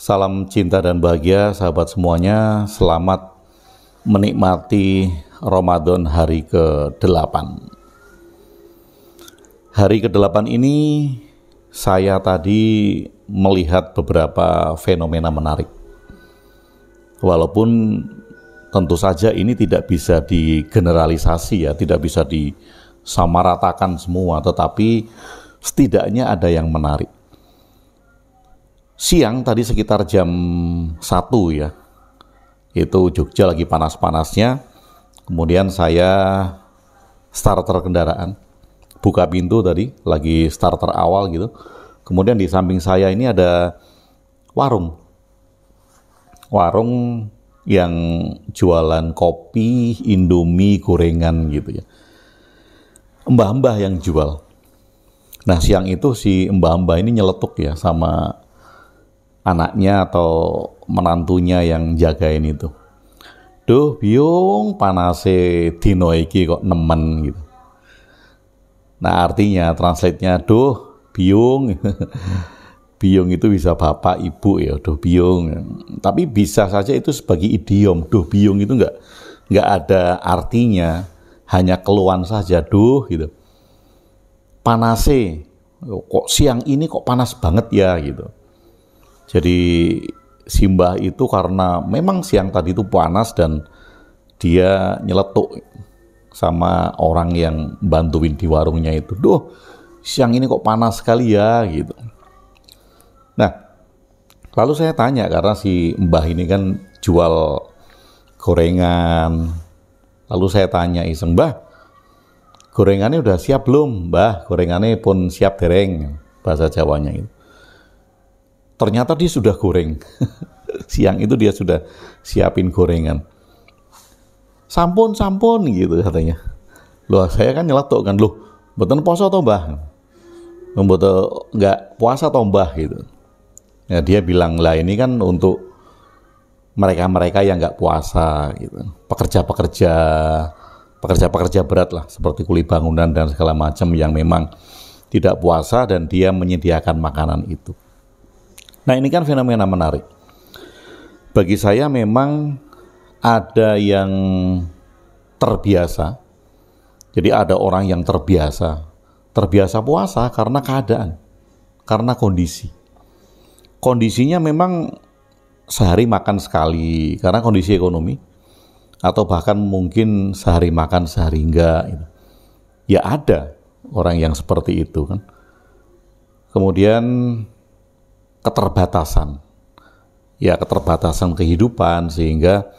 Salam cinta dan bahagia sahabat semuanya. Selamat menikmati Ramadan hari ke-8. Hari ke-8 ini saya tadi melihat beberapa fenomena menarik. Walaupun tentu saja ini tidak bisa digeneralisasi ya, tidak bisa disamaratakan semua, tetapi setidaknya ada yang menarik. Siang tadi sekitar jam 1 ya, itu Jogja lagi panas-panasnya. Kemudian saya starter kendaraan, buka pintu tadi, lagi starter awal gitu. Kemudian di samping saya ini ada warung yang jualan kopi, indomie, gorengan gitu ya. Mbah-mbah yang jual. Nah siang itu si mbah-mbah ini nyeletuk ya sama anaknya atau menantunya yang jagain itu. Duh biung panase dino iki kok nemen gitu. Nah artinya translate-nya duh biung. Biung itu bisa bapak ibu ya, duh biung. Tapi bisa saja itu sebagai idiom. Duh biung itu nggak ada artinya, hanya keluhan saja duh gitu. Panase kok siang ini kok panas banget ya gitu. Jadi Simbah itu karena memang siang tadi itu panas dan dia nyeletuk sama orang yang bantuin di warungnya itu. Duh, siang ini kok panas sekali ya gitu. Nah, lalu saya tanya karena si Mbah ini kan jual gorengan. Lalu saya tanya iseng, Mbah, gorengannya udah siap belum? Mbah, gorengannya pun siap dereng, bahasa Jawanya itu. Ternyata dia sudah goreng. Siang itu dia sudah siapin gorengan. Sampun gitu katanya. Loh saya kan nyeletuk kan, loh mboten poso toh Mbah? Mboten enggak puasa toh Mbah gitu. Ya dia bilang lah ini kan untuk mereka-mereka yang enggak puasa gitu. Pekerja-pekerja berat lah seperti kuli bangunan dan segala macam yang memang tidak puasa dan dia menyediakan makanan itu. Nah ini kan fenomena menarik. Bagi saya memang ada yang terbiasa. Jadi ada orang yang terbiasa puasa karena keadaan, karena kondisi. Kondisinya memang sehari makan sekali karena kondisi ekonomi, atau bahkan mungkin sehari makan sehari enggak. Ya ada orang yang seperti itu kan. Kemudian keterbatasan kehidupan sehingga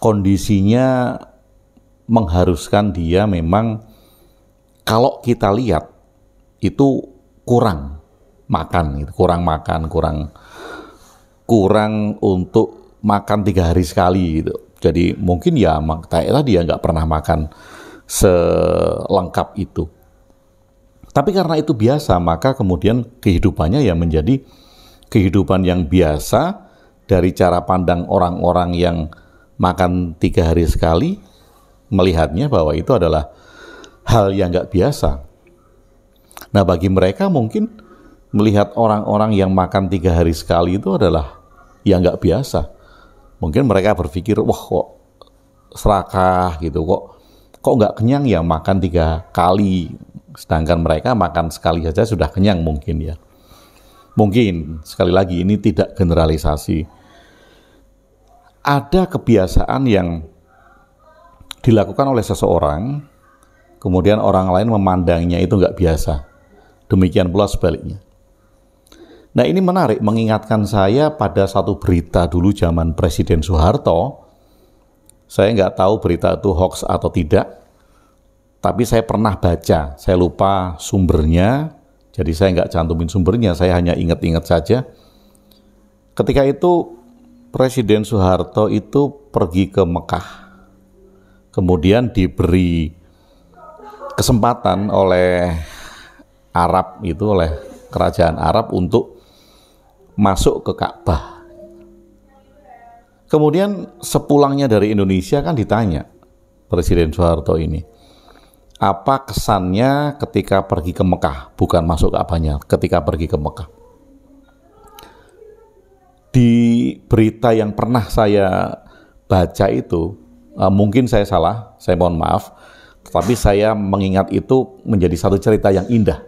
kondisinya mengharuskan dia memang kalau kita lihat itu kurang untuk makan 3 hari sekali gitu. Jadi mungkin ya makanya dia nggak pernah makan selengkap itu. Tapi karena itu biasa, maka kemudian kehidupannya ya menjadi kehidupan yang biasa dari cara pandang orang-orang yang makan 3 hari sekali, melihatnya bahwa itu adalah hal yang nggak biasa. Nah bagi mereka mungkin melihat orang-orang yang makan 3 hari sekali itu adalah yang nggak biasa. Mungkin mereka berpikir, wah kok serakah gitu, kok nggak kenyang ya makan 3 kali. Sedangkan mereka makan sekali saja sudah kenyang mungkin ya. Mungkin, sekali lagi ini tidak generalisasi. Ada kebiasaan yang dilakukan oleh seseorang, kemudian orang lain memandangnya itu nggak biasa. Demikian pula sebaliknya. Nah ini menarik, mengingatkan saya pada satu berita dulu zaman Presiden Soeharto. Saya nggak tahu berita itu hoax atau tidak. Tapi saya pernah baca, saya lupa sumbernya, jadi saya nggak cantumin sumbernya, saya hanya ingat-ingat saja. Ketika itu Presiden Soeharto itu pergi ke Mekah, kemudian diberi kesempatan oleh Arab itu, oleh kerajaan Arab untuk masuk ke Ka'bah. Kemudian sepulangnya dari Indonesia kan ditanya Presiden Soeharto ini, apa kesannya ketika pergi ke Mekah, bukan masuk Ka'bahnya, ketika pergi ke Mekah. Di berita yang pernah saya baca itu, mungkin saya salah, saya mohon maaf, tetapi saya mengingat itu menjadi satu cerita yang indah.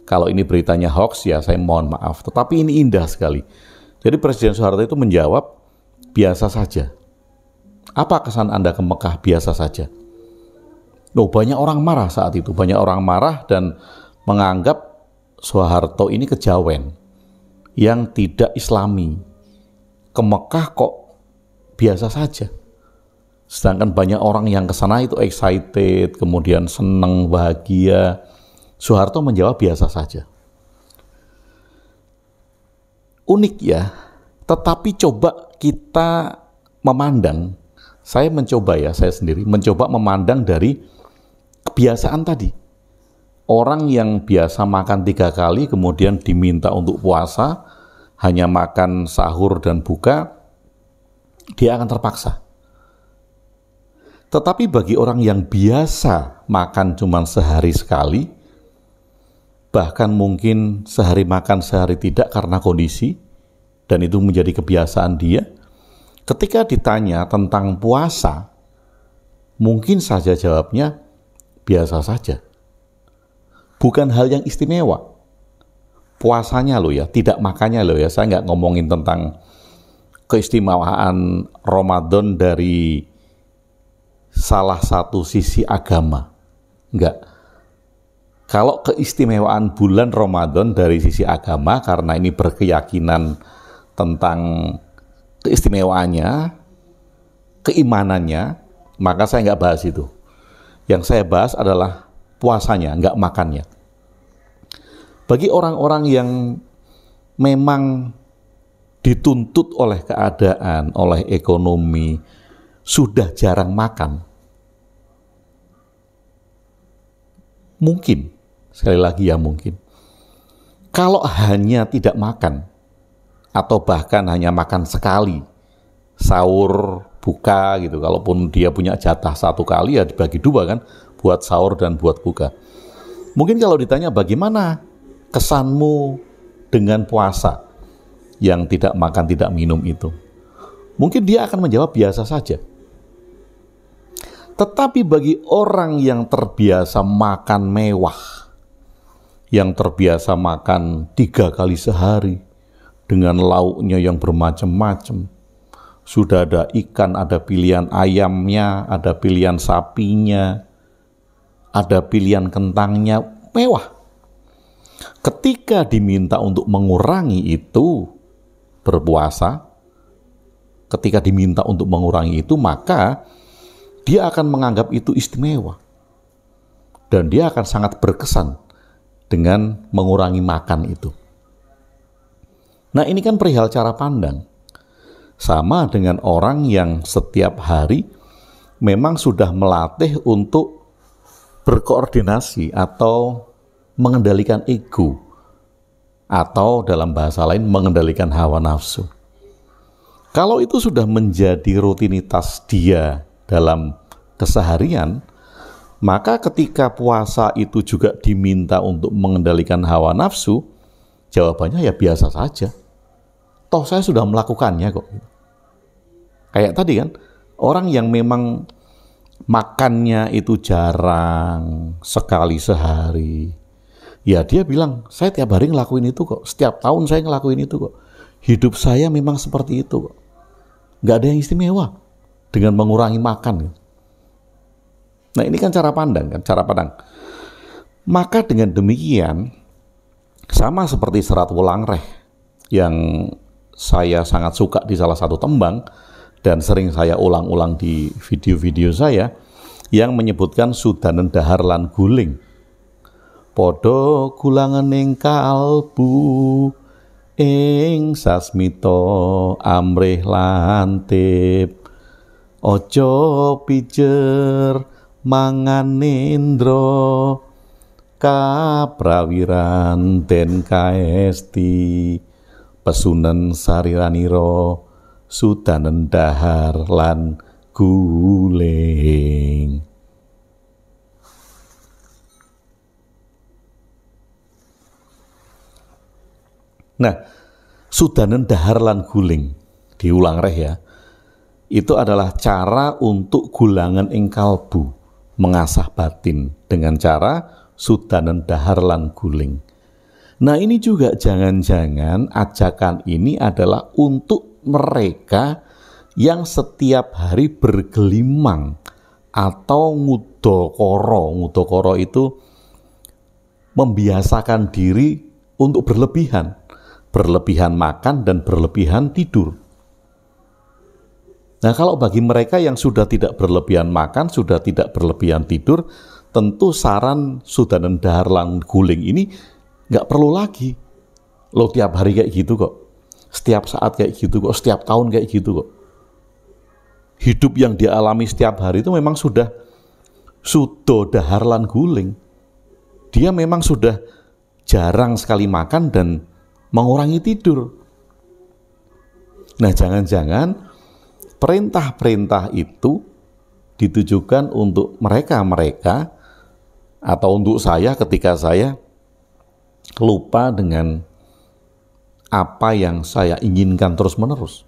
Kalau ini beritanya hoax, ya saya mohon maaf, tetapi ini indah sekali. Jadi Presiden Soeharto itu menjawab, biasa saja. Apa kesan Anda ke Mekah? Biasa saja. Loh, banyak orang marah saat itu, banyak orang marah dan menganggap Soeharto ini kejawen yang tidak Islami. Ke Mekah kok biasa saja. Sedangkan banyak orang yang ke sana itu excited, kemudian senang, bahagia. Soeharto menjawab biasa saja. Unik ya, tetapi coba kita memandang, saya sendiri mencoba memandang dari kebiasaan tadi. Orang yang biasa makan 3 kali kemudian diminta untuk puasa, hanya makan sahur dan buka, dia akan terpaksa. Tetapi bagi orang yang biasa makan cuma sehari sekali, bahkan mungkin sehari makan sehari tidak karena kondisi, dan itu menjadi kebiasaan dia, ketika ditanya tentang puasa, mungkin saja jawabnya biasa saja. Bukan hal yang istimewa. Puasanya loh ya, tidak makannya loh ya. Saya nggak ngomongin tentang keistimewaan Ramadan dari salah satu sisi agama. Enggak. Kalau keistimewaan bulan Ramadan dari sisi agama, karena ini berkeyakinan tentang keistimewaannya, keimanannya, maka saya nggak bahas itu. Yang saya bahas adalah puasanya, nggak makannya. Bagi orang-orang yang memang dituntut oleh keadaan, oleh ekonomi, sudah jarang makan, mungkin, sekali lagi ya mungkin, kalau hanya tidak makan, atau bahkan hanya makan sekali, sahur, buka gitu, kalaupun dia punya jatah 1 kali ya dibagi 2 kan, buat sahur dan buat buka. Mungkin kalau ditanya bagaimana kesanmu dengan puasa yang tidak makan, tidak minum itu, mungkin dia akan menjawab biasa saja. Tetapi bagi orang yang terbiasa makan mewah, yang terbiasa makan 3 kali sehari, dengan lauknya yang bermacam-macam, sudah ada ikan, ada pilihan ayamnya, ada pilihan sapinya, ada pilihan kentangnya, mewah. Ketika diminta untuk mengurangi itu berpuasa, ketika diminta untuk mengurangi itu, maka dia akan menganggap itu istimewa. Dan dia akan sangat berkesan dengan mengurangi makan itu. Nah, ini kan perihal cara pandang. Sama dengan orang yang setiap hari memang sudah melatih untuk berkoordinasi atau mengendalikan ego, atau dalam bahasa lain mengendalikan hawa nafsu. Kalau itu sudah menjadi rutinitas dia dalam keseharian, maka ketika puasa itu juga diminta untuk mengendalikan hawa nafsu, jawabannya ya biasa saja. Toh saya sudah melakukannya kok. Kayak tadi kan, orang yang memang makannya itu jarang, sekali sehari, ya dia bilang, saya tiap hari ngelakuin itu kok, setiap tahun saya ngelakuin itu kok. Hidup saya memang seperti itu kok. Nggak ada yang istimewa dengan mengurangi makan. Nah, ini kan cara pandang kan, cara pandang. Maka dengan demikian, sama seperti serat Wulangreh yang saya sangat suka di salah satu tembang dan sering saya ulang-ulang di video-video saya, yang menyebutkan sudanen dahar lan guling. Podo kulangan ing kalbu ing sasmito amrih lantip, ojo pijer mangan nindro kaprawiran den kaesti, pesunen sariraniro sudanen dahar lan guling. Nah, Sudanen dahar lan guling, diulang reh ya. Itu adalah cara untuk gulangan ing kalbu, mengasah batin dengan cara sudanen dahar lan guling. Nah, ini juga jangan-jangan ajakan ini adalah untuk mereka yang setiap hari bergelimang atau ngudokoro. Ngudokoro itu membiasakan diri untuk berlebihan makan dan berlebihan tidur. Nah, kalau bagi mereka yang sudah tidak berlebihan makan, sudah tidak berlebihan tidur, tentu saran sudanen dahar lan guling ini nggak perlu lagi. Lo tiap hari kayak gitu kok, setiap saat kayak gitu kok, setiap tahun kayak gitu kok. Hidup yang dialami setiap hari itu memang sudah dahar lan guling. Dia memang sudah jarang sekali makan dan mengurangi tidur. Nah, jangan-jangan perintah-perintah itu ditujukan untuk mereka atau untuk saya ketika saya lupa dengan apa yang saya inginkan terus-menerus.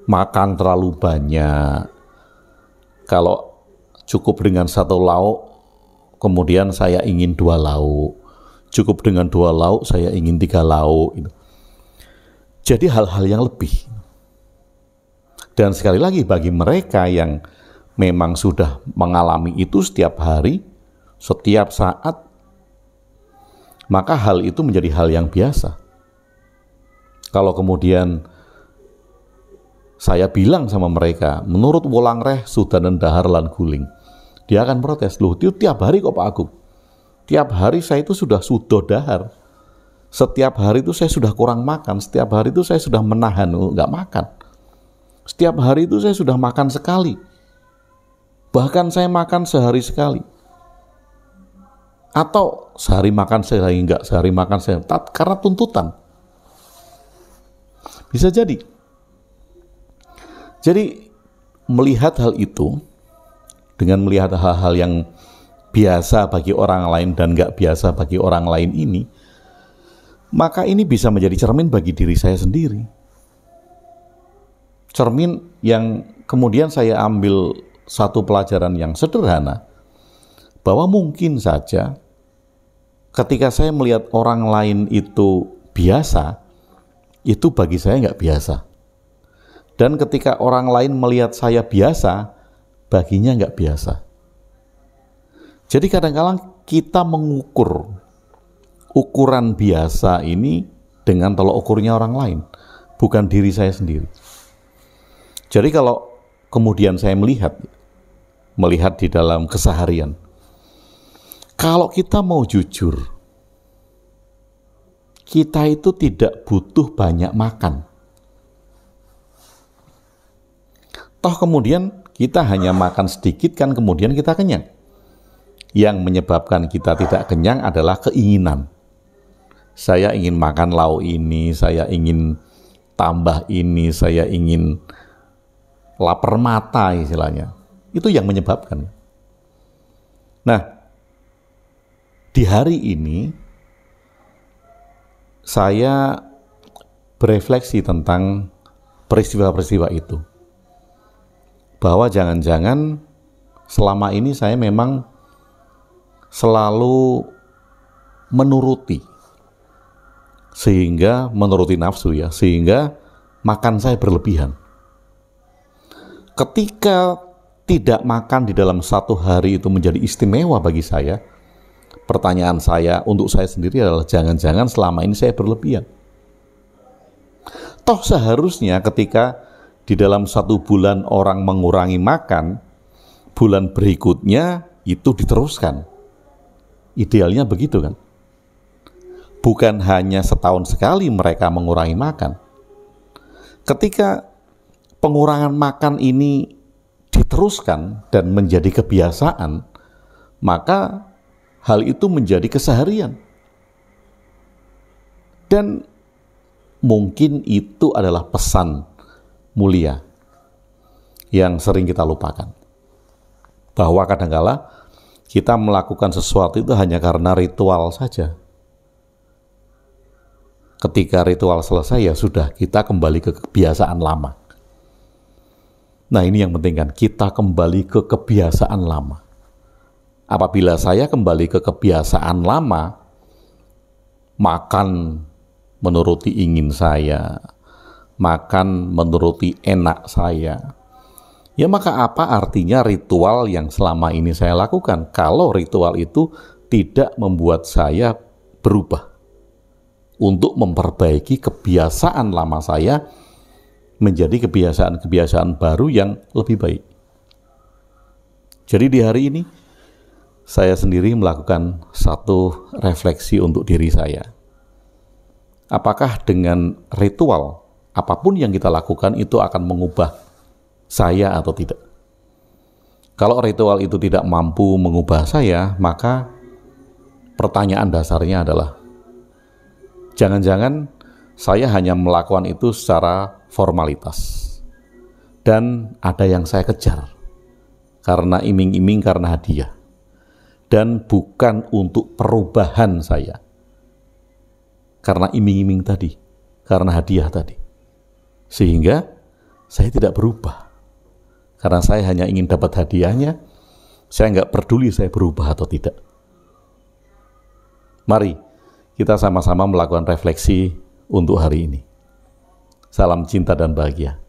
Makan terlalu banyak. Kalau cukup dengan 1 lauk, kemudian saya ingin 2 lauk. Cukup dengan 2 lauk, saya ingin 3 lauk. Jadi hal-hal yang lebih. Dan sekali lagi bagi mereka yang memang sudah mengalami itu setiap hari, setiap saat, maka hal itu menjadi hal yang biasa. Kalau kemudian saya bilang sama mereka, menurut Wulang Reh sudanen dahar lan guling, dia akan protes, loh itu tiap hari kok Pak Agung? Tiap hari saya itu sudah dahar. Setiap hari itu saya sudah kurang makan, setiap hari itu saya sudah menahan, nggak makan. Setiap hari itu saya sudah makan sekali. Bahkan saya makan sehari sekali. Atau sehari makan sehari enggak, sehari makan sehari, karena tuntutan. Bisa jadi. Jadi melihat hal itu, dengan melihat hal-hal yang biasa bagi orang lain dan enggak biasa bagi orang lain ini, maka ini bisa menjadi cermin bagi diri saya sendiri. Cermin yang kemudian saya ambil satu pelajaran yang sederhana, bahwa mungkin saja ketika saya melihat orang lain itu biasa, itu bagi saya nggak biasa. Dan ketika orang lain melihat saya biasa, baginya nggak biasa. Jadi kadang-kadang kita mengukur ukuran biasa ini dengan tolak ukurnya orang lain, bukan diri saya sendiri. Jadi kalau kemudian saya melihat di dalam keseharian, kalau kita mau jujur, kita itu tidak butuh banyak makan. Toh kemudian kita hanya makan sedikit kan kemudian kita kenyang. Yang menyebabkan kita tidak kenyang adalah keinginan. Saya ingin makan lauk ini, saya ingin tambah ini, saya ingin lapar mata istilahnya. Itu yang menyebabkan. Nah, di hari ini saya berefleksi tentang peristiwa-peristiwa itu. Bahwa jangan-jangan selama ini saya memang selalu menuruti nafsu ya, sehingga makan saya berlebihan. Ketika tidak makan di dalam satu hari itu menjadi istimewa bagi saya, pertanyaan saya untuk saya sendiri adalah jangan-jangan selama ini saya berlebihan. Toh seharusnya ketika di dalam 1 bulan orang mengurangi makan, bulan berikutnya itu diteruskan. Idealnya begitu kan? Bukan hanya setahun sekali mereka mengurangi makan. Ketika pengurangan makan ini diteruskan dan menjadi kebiasaan, maka hal itu menjadi keseharian. Dan mungkin itu adalah pesan mulia yang sering kita lupakan. Bahwa kadang-kala kita melakukan sesuatu itu hanya karena ritual saja. Ketika ritual selesai, ya sudah, kita kembali ke kebiasaan lama. Nah, ini yang penting kan, kita kembali ke kebiasaan lama. Apabila saya kembali ke kebiasaan lama, makan menuruti ingin saya, makan menuruti enak saya, ya maka apa artinya ritual yang selama ini saya lakukan kalau ritual itu tidak membuat saya berubah untuk memperbaiki kebiasaan lama saya menjadi kebiasaan-kebiasaan baru yang lebih baik. Jadi di hari ini saya sendiri melakukan satu refleksi untuk diri saya. Apakah dengan ritual apapun yang kita lakukan itu akan mengubah saya atau tidak? Kalau ritual itu tidak mampu mengubah saya, maka pertanyaan dasarnya adalah, jangan-jangan saya hanya melakukan itu secara formalitas dan ada yang saya kejar karena iming-iming, karena hadiah, dan bukan untuk perubahan saya karena iming-iming tadi, karena hadiah tadi, sehingga saya tidak berubah karena saya hanya ingin dapat hadiahnya. Saya nggak peduli saya berubah atau tidak. Mari kita sama-sama melakukan refleksi untuk hari ini. Salam cinta dan bahagia.